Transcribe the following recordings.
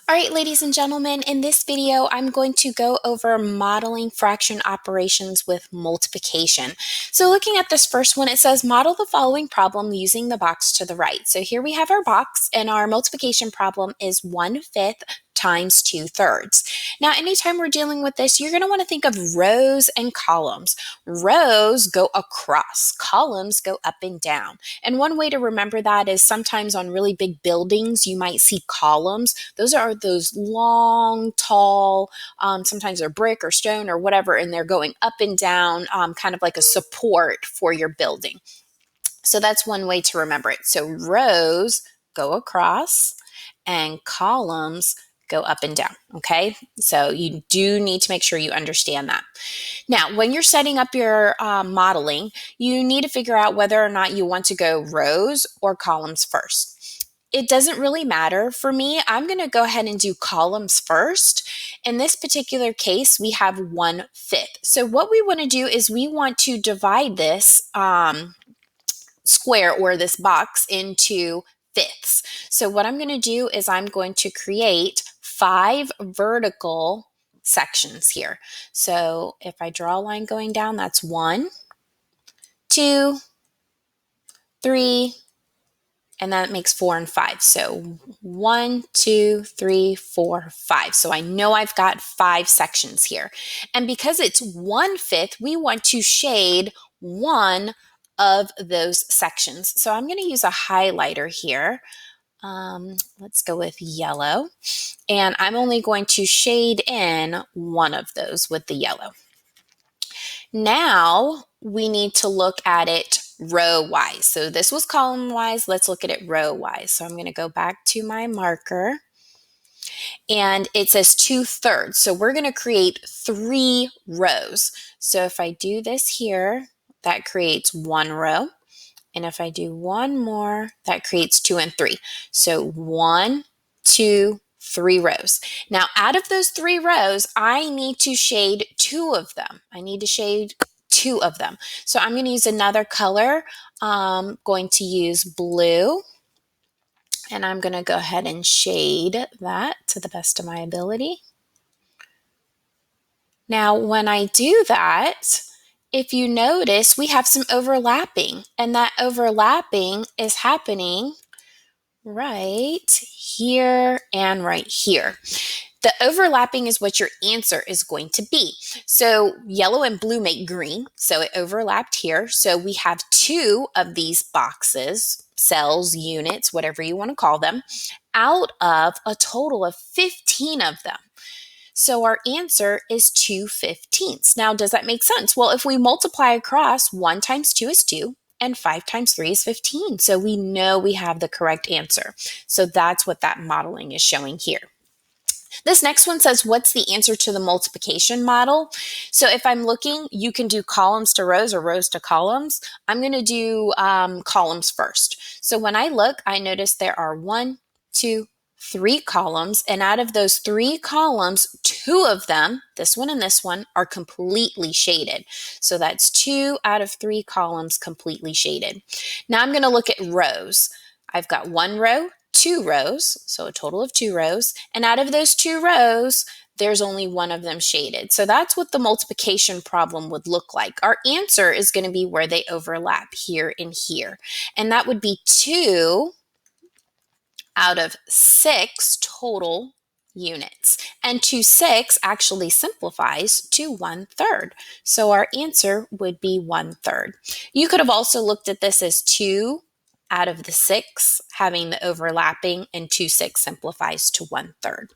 All right, ladies and gentlemen, in this video, I'm going to go over modeling fraction operations with multiplication. So looking at this first one, it says model the following problem using the box to the right. So here we have our box, and our multiplication problem is 1/5 times 2/3. Now, anytime we're dealing with this, you're going to want to think of rows and columns. Rows go across, columns go up and down. And one way to remember that is sometimes on really big buildings, you might see columns. Those are those long, tall, sometimes they're brick or stone or whatever, and they're going up and down, kind of like a support for your building. So that's one way to remember it. So rows go across and columns go up and down, okay? So you do need to make sure you understand that. Now, when you're setting up your modeling, you need to figure out whether or not you want to go rows or columns first. It doesn't really matter for me. I'm going to go ahead and do columns first. In this particular case, we have 1/5. So what we want to do is we want to divide this square or this box into fifths. So what I'm going to do is I'm going to create 5 vertical sections here. So if I draw a line going down, that's 1, 2, 3, and that makes 4 and 5. So 1, 2, 3, 4, 5. So I know I've got 5 sections here. And because it's 1/5, we want to shade one of those sections. So I'm going to use a highlighter here. Let's go with yellow. And I'm only going to shade in one of those with the yellow. Now we need to look at it row-wise. So this was column-wise. Let's look at it row-wise. So I'm going to go back to my marker. And it says 2/3. So we're going to create 3 rows. So if I do this here, that creates 1 row. And if I do one more, that creates 2 and 3. So 1, 2, 3 rows. Now, out of those 3 rows, I need to shade 2 of them. I need to shade 2 of them. So I'm going to use another color. I'm going to use blue. And I'm going to go ahead and shade that to the best of my ability. Now, when I do that, if you notice, we have some overlapping, and that overlapping is happening right here and right here. The overlapping is what your answer is going to be. So yellow and blue make green, so it overlapped here. So we have 2 of these boxes, cells, units, whatever you want to call them, out of a total of 15 of them. So our answer is 2/15. Now, does that make sense? Well, if we multiply across, 1 times 2 is 2, and 5 times 3 is 15. So we know we have the correct answer. So that's what that modeling is showing here. This next one says, what's the answer to the multiplication model? So if I'm looking, you can do columns to rows or rows to columns. I'm going to do columns first. So when I look, I notice there are 1, 2, 3 columns, and out of those 3 columns, 2 of them, this one and this one, are completely shaded. So that's 2 out of 3 columns completely shaded. Now I'm going to look at rows. I've got 1 row, 2 rows, so a total of 2 rows, and out of those 2 rows, there's only one of them shaded. So that's what the multiplication problem would look like. Our answer is going to be where they overlap, here and here, and that would be 2 out of 6 total units. And 2 6 actually simplifies to 1/3. So our answer would be 1/3. You could have also looked at this as 2 out of the 6 having the overlapping, and 2 6 simplifies to 1/3.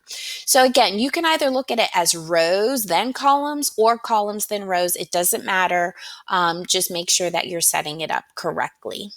So again, you can either look at it as rows then columns or columns then rows. It doesn't matter. Just make sure that you're setting it up correctly.